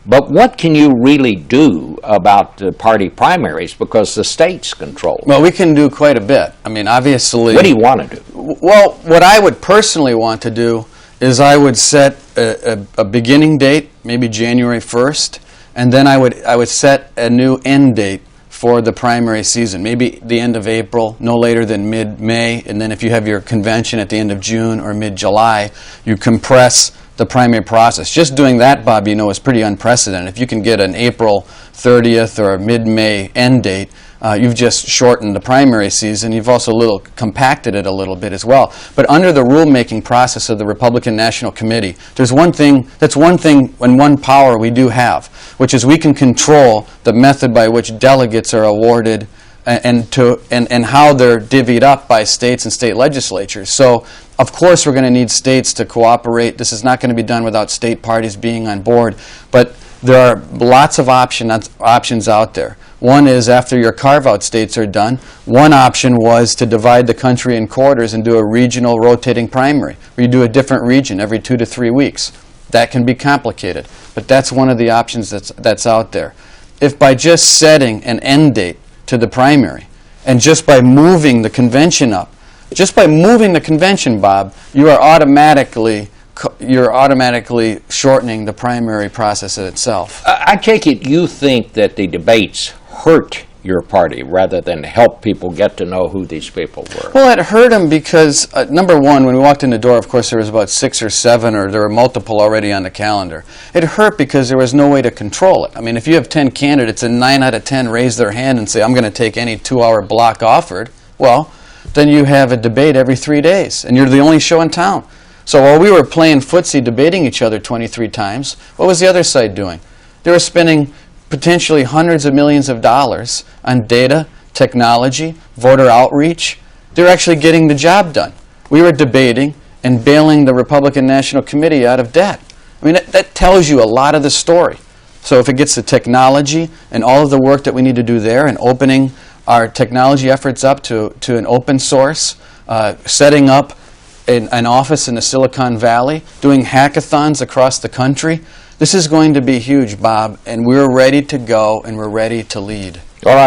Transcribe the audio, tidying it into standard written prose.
But what can you really do about the party primaries, because the states control? Well, we can do quite a bit. I mean, obviously... What do you want to do? Well, what I would personally want to do is I would set a beginning date, maybe January 1st, and then I would set a new end date for the primary season, maybe the end of April, no later than mid-May, and then if you have your convention at the end of June or mid-July, you compress the primary process. Just doing that, Bob, you know, is pretty unprecedented. If you can get an April 30th or a mid-May end date, you've just shortened the primary season. You've also compacted it a little bit as well. But under the rulemaking process of the Republican National Committee, that's one thing and one power we do have, which is we can control the method by which delegates are awarded and how they're divvied up by states and state legislatures. So, of course, we're going to need states to cooperate. This is not going to be done without state parties being on board. But there are lots of options out there. One is, after your carve-out states are done, one option was to divide the country in quarters and do a regional rotating primary, where you do a different region every 2 to 3 weeks. That can be complicated, but that's one of the options that's out there. If by just setting an end date to the primary, and just by moving the convention up, just by moving the convention, Bob, you are automatically shortening the primary process itself. I take it you think that the debates hurt your party rather than help people get to know who these people were. Well, it hurt them because, number one, when we walked in the door, of course, there was about 6 or 7, or there were multiple already on the calendar. It hurt because there was no way to control it. I mean, if you have 10 candidates and 9 out of 10 raise their hand and say, I'm going to take any 2-hour block offered, well, then you have a debate every 3 days, and you're the only show in town. So while we were playing footsie, debating each other 23 times, what was the other side doing? They were spending potentially hundreds of millions of dollars on data, technology, voter outreach. They're actually getting the job done. We were debating and bailing the Republican National Committee out of debt. I mean, that tells you a lot of the story. So if it gets the technology and all of the work that we need to do there, and opening our technology efforts up to an open source, setting up an office in the Silicon Valley, doing hackathons across the country, this is going to be huge, Bob, and we're ready to go and we're ready to lead. All right.